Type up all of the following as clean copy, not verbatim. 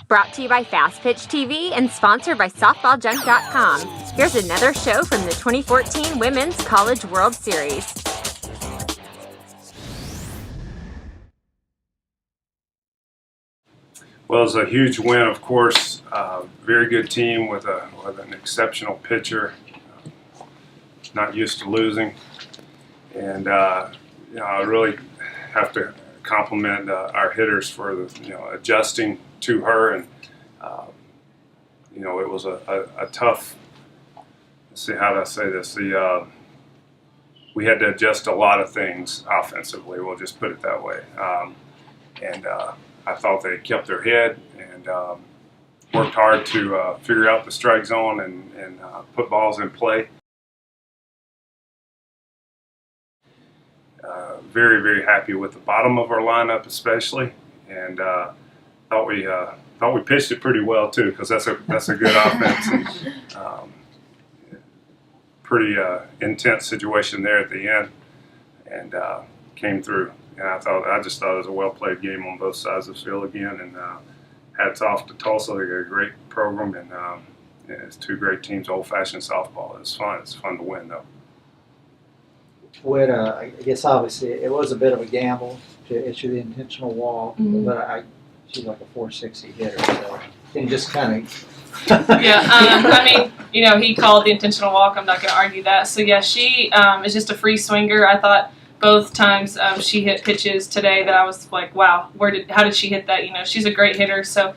Brought to you by FastpitchTV and sponsored by SoftballJunk.com. Here's another show from the 2014 Women's College World Series. Well, it was a huge win, of course. Very good team with an exceptional pitcher. Not used to losing, and I really have to compliment our hitters for adjusting to her, and it was a tough. Let's see, how do I say this? We had to adjust a lot of things offensively. We'll just put it that way, and I thought they kept their head and worked hard to figure out the strike zone and put balls in play. Very, very happy with the bottom of our lineup, especially, and thought we pitched it pretty well too, because that's a good offense. And, pretty intense situation there at the end, and came through. And I just thought it was a well-played game on both sides of the field again. And hats off to Tulsa. They got a great program, and it's two great teams. Old-fashioned softball. It's fun. It's fun to win, though. I guess obviously it was a bit of a gamble to issue the intentional walk, but she's like a 460 hitter, so can you just kind of. I mean, he called the intentional walk. I'm not going to argue that. So yeah, she is just a free swinger. I thought both times she hit pitches today that I was like, wow, how did she hit that? She's a great hitter. So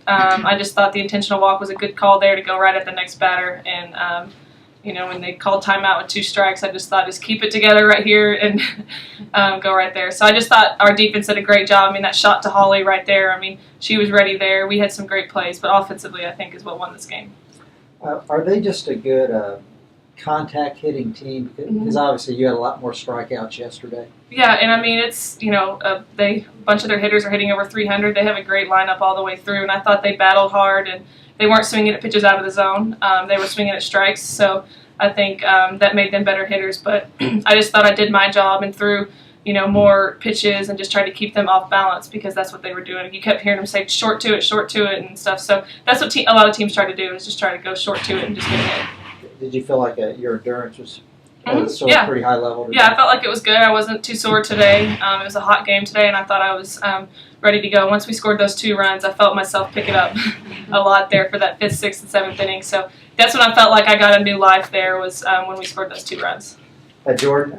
I just thought the intentional walk was a good call there to go right at the next batter. And when they called timeout with 2 strikes, I just thought, just keep it together right here and go right there. So I just thought our defense did a great job. I mean, that shot to Holly right there, I mean, she was ready there. We had some great plays, but offensively, I think, is what won this game. Are they just a good contact hitting team? Because obviously you had a lot more strikeouts yesterday. Yeah, and I mean, it's, a bunch of their hitters are hitting over 300. They have a great lineup all the way through, and I thought they battled hard, and they weren't swinging at pitches out of the zone. They were swinging at strikes, so I think that made them better hitters. But I just thought I did my job and threw, more pitches and just tried to keep them off balance, because that's what they were doing. You kept hearing them say short to it and stuff. So that's what a lot of teams try to do, is just try to go short to it and just get hit. Did you feel like your endurance was pretty high level today? Yeah, I felt like it was good. I wasn't too sore today. It was a hot game today, and I thought I was ready to go. Once we scored those 2 runs, I felt myself pick it up a lot there for that 5th, 6th, and 7th inning. So that's when I felt like I got a new life there, was when we scored those 2 runs. Jordan,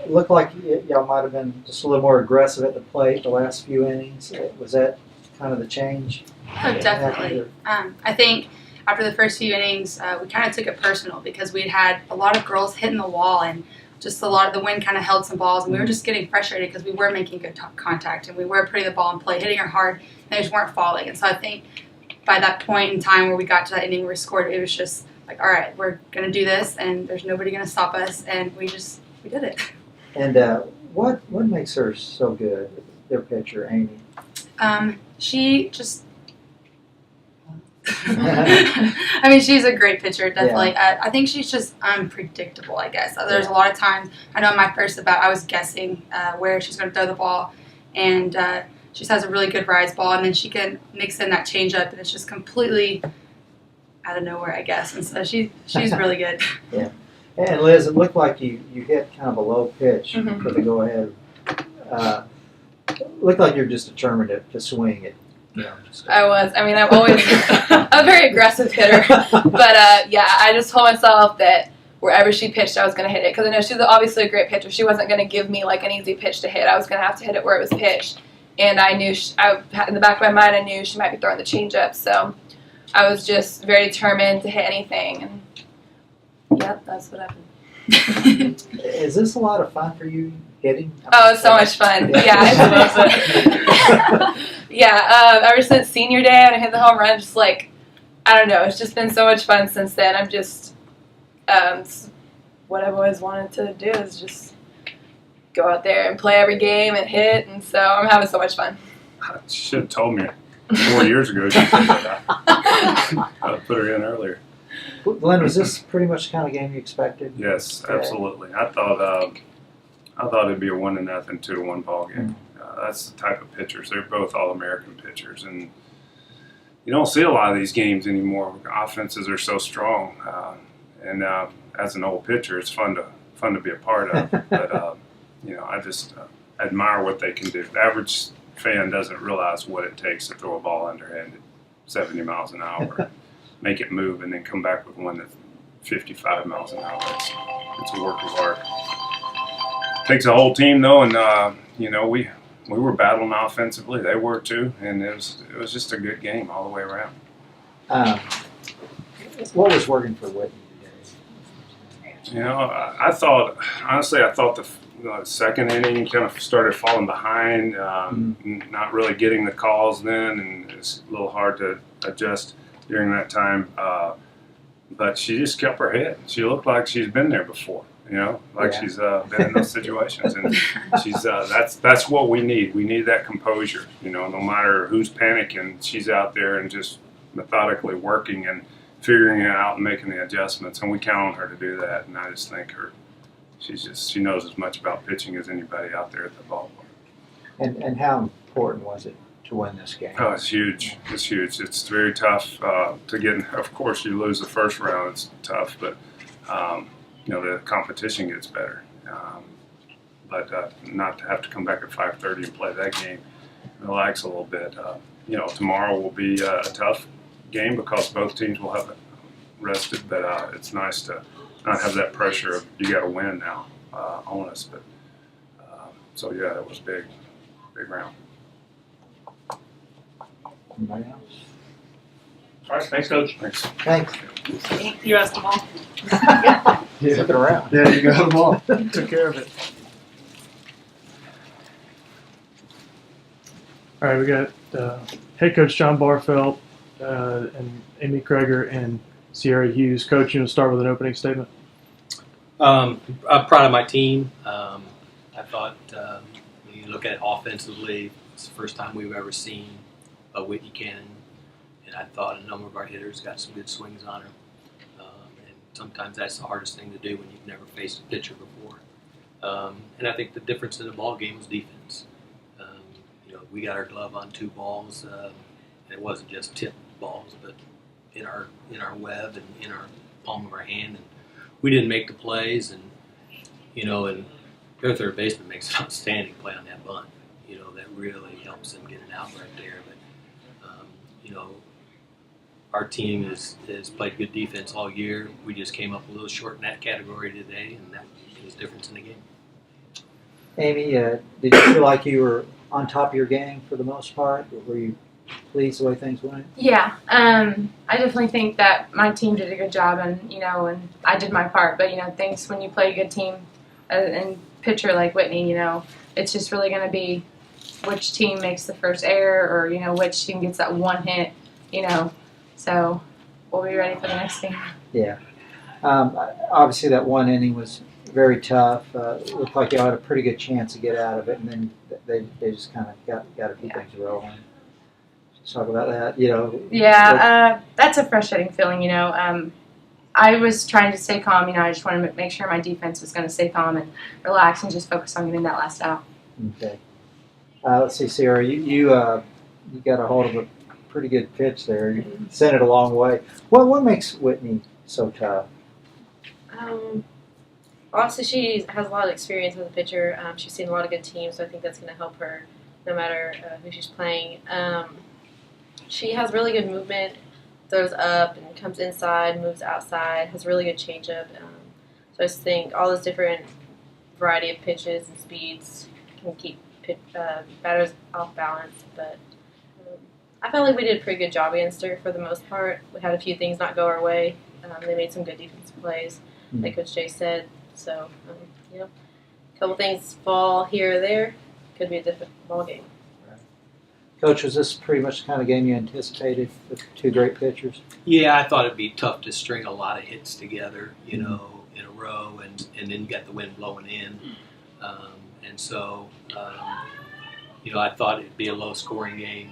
looked like y'all might have been just a little more aggressive at the plate the last few innings. Was that kind of the change? Oh, definitely. I think after the first few innings, we kind of took it personal, because we'd had a lot of girls hitting the wall, and just a lot of the wind kind of held some balls, and we were just getting frustrated because we were making good contact, and we were putting the ball in play, hitting her hard, and they just weren't falling. And so I think by that point in time where we got to that inning where we scored, it was just like, all right, we're going to do this, and there's nobody going to stop us, and we did it. And what makes her so good, their pitcher, Amy? She just I mean, she's a great pitcher, definitely. Yeah. I think she's just unpredictable, I guess. There's a lot of times, I know in my first about, I was guessing where she's going to throw the ball, and she just has a really good rise ball, and then she can mix in that changeup, and it's just completely out of nowhere, I guess. And so she's really good. Yeah. And Liz, it looked like you hit kind of a low pitch for the go-ahead. Looked like you're just determined to swing it. I was. I mean, I'm a very aggressive hitter. But, I just told myself that wherever she pitched, I was going to hit it. Because I know she's obviously a great pitcher. She wasn't going to give me, like, an easy pitch to hit. I was going to have to hit it where it was pitched. And I knew, in the back of my mind, I knew she might be throwing the changeup. So I was just very determined to hit anything. And, that's what happened. Is this a lot of fun for you, hitting? Oh, it's so much fun. Ever since senior day, when I hit the home run, just like, I don't know, it's just been so much fun since then. I'm just, what I've always wanted to do is just go out there and play every game and hit, and so I'm having so much fun. She should have told me 4 years ago. She said that. I put her in earlier. Glenn, was this pretty much the kind of game you expected? Yes, absolutely. I thought it'd be a 1-0, 2-1 ball game. that's the type of pitchers. They're both All-American pitchers, and you don't see a lot of these games anymore. Offenses are so strong, and as an old pitcher, it's fun to be a part of. But I just admire what they can do. The average fan doesn't realize what it takes to throw a ball underhand at 70 miles an hour, make it move, and then come back with one that's 55 miles an hour. It's a work of art. It takes a whole team, though, and we were battling offensively. They were too, and it was just a good game all the way around. What was working for Whitney today? I thought the second inning kind of started falling behind, not really getting the calls then, and it's a little hard to adjust during that time. But she just kept her head. She looked like she's been there before. She's been in those situations, and she's that's what we need. We need that composure. No matter who's panicking, she's out there and just methodically working and figuring it out and making the adjustments. And we count on her to do that. And I just think she knows as much about pitching as anybody out there at the ballpark. And how important was it to win this game? Oh, it's huge. It's huge. It's very tough to get. Of course, you lose the first round. It's tough, but. The competition gets better. But not to have to come back at 5:30 and play that game, relax a little bit. Tomorrow will be a tough game because both teams will have it rested, but it's nice to not have that pressure of you got to win now on us. But it was big round. Anybody else? All right, thanks, Coach. Thanks. You asked them all. Flip it around. Yeah, you got them all. Took care of it. All right, we got head coach John Barfelt and Amy Kreger and Sierra Hughes. Coach, you want to start with an opening statement? I'm proud of my team. I thought when you look at it offensively, it's the first time we've ever seen a Whitney Cannon. And I thought a number of our hitters got some good swings on her. And sometimes that's the hardest thing to do when you've never faced a pitcher before. And I think the difference in the ball game was defense. We got our glove on 2 balls. And it wasn't just tip balls, but in our web and in our palm of our hand. And we didn't make the plays. And their third baseman makes an outstanding play on that bunt. That really helps them get it out right there. But our team has played good defense all year. We just came up a little short in that category today, and that was the difference in the game. Amy, did you feel like you were on top of your game for the most part? Were you pleased the way things went? Yeah, I definitely think that my team did a good job, and and I did my part. But things when you play a good team and pitcher like Whitney, it's just really going to be which team makes the first error, or which team gets that one hit, So we'll be ready for the next game. Yeah. Obviously, that one inning was very tough. It looked like you had a pretty good chance to get out of it, and then they just kind of got to keep things rolling. Let's talk about that. Yeah, that's a frustrating feeling. I was trying to stay calm. I just wanted to make sure my defense was going to stay calm and relax and just focus on getting that last out. Okay. Let's see, Sarah. You got a hold of a pretty good pitch there. You sent it a long way. What makes Whitney so tough? Obviously, she has a lot of experience as a pitcher. She's seen a lot of good teams, so I think that's going to help her no matter who she's playing. She has really good movement, throws up and comes inside, moves outside, has really good changeup. So I just think all those different variety of pitches and speeds can keep batters off balance. But I felt like we did a pretty good job against her for the most part. We had a few things not go our way. They made some good defensive plays, like Coach Jay said. So, a couple things fall here or there. Could be a different ball game. Right. Coach, was this pretty much the kind of game you anticipated with 2 great pitchers? Yeah, I thought it'd be tough to string a lot of hits together, in a row, and then you got the wind blowing in. I thought it'd be a low-scoring game.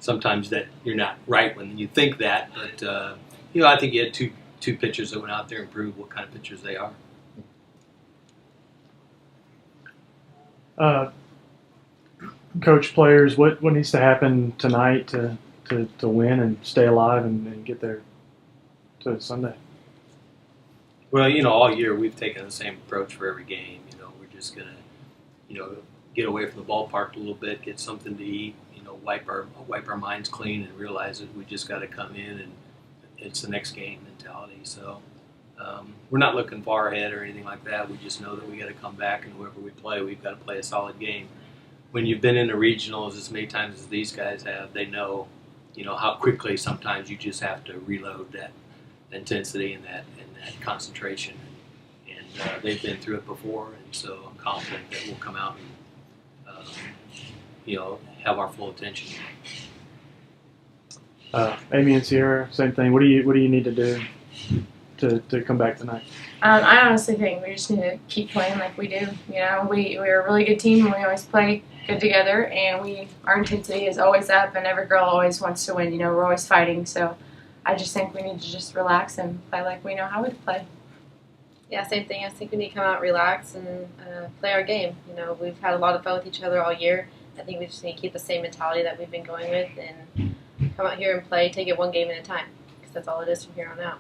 Sometimes that you're not right when you think that, but I think you had two pitchers that went out there and proved what kind of pitchers they are. coach players, what needs to happen tonight to win and stay alive and get there to Sunday? Well, all year we've taken the same approach for every game. We're just gonna, get away from the ballpark a little bit, get something to eat, wipe our minds clean, and realize that we just got to come in and it's the next game mentality. So we're not looking far ahead or anything like that. We just know that we got to come back, and whoever we play, we've got to play a solid game. When you've been in the regionals as many times as these guys have, they know, how quickly sometimes you just have to reload that intensity and that concentration. And they've been through it before, and so I'm confident that we'll come out and have our full attention. Amy and Sierra, same thing. What do you need to do to come back tonight? I honestly think we just need to keep playing like we do. We're a really good team, and we always play good together, and our intensity is always up, and every girl always wants to win. We're always fighting, so I just think we need to just relax and play like we know how to play. Yeah, same thing. I think we need to come out, relax, and play our game. We've had a lot of fun with each other all year. I think we just need to keep the same mentality that we've been going with and come out here and play, take it one game at a time, because that's all it is from here on out.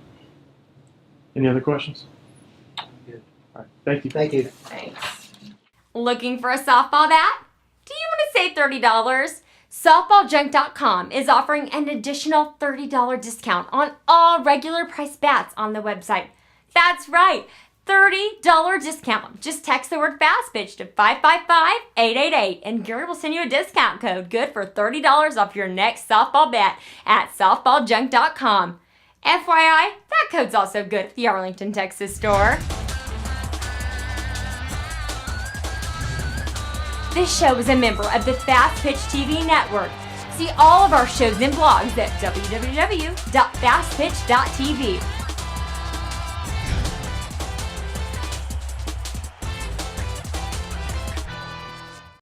Any other questions? Good. All right. Thank you. Thank you. Thanks. Looking for a softball bat? Do you want to save $30? SoftballJunk.com is offering an additional $30 discount on all regular price bats on the website. That's right, $30 discount. Just text the word FastPitch to 555-888 and Gary will send you a discount code good for $30 off your next softball bat at SoftballJunk.com. FYI, that code's also good at the Arlington, Texas store. This show is a member of the FastpitchTV network. See all of our shows and blogs at www.fastpitch.tv.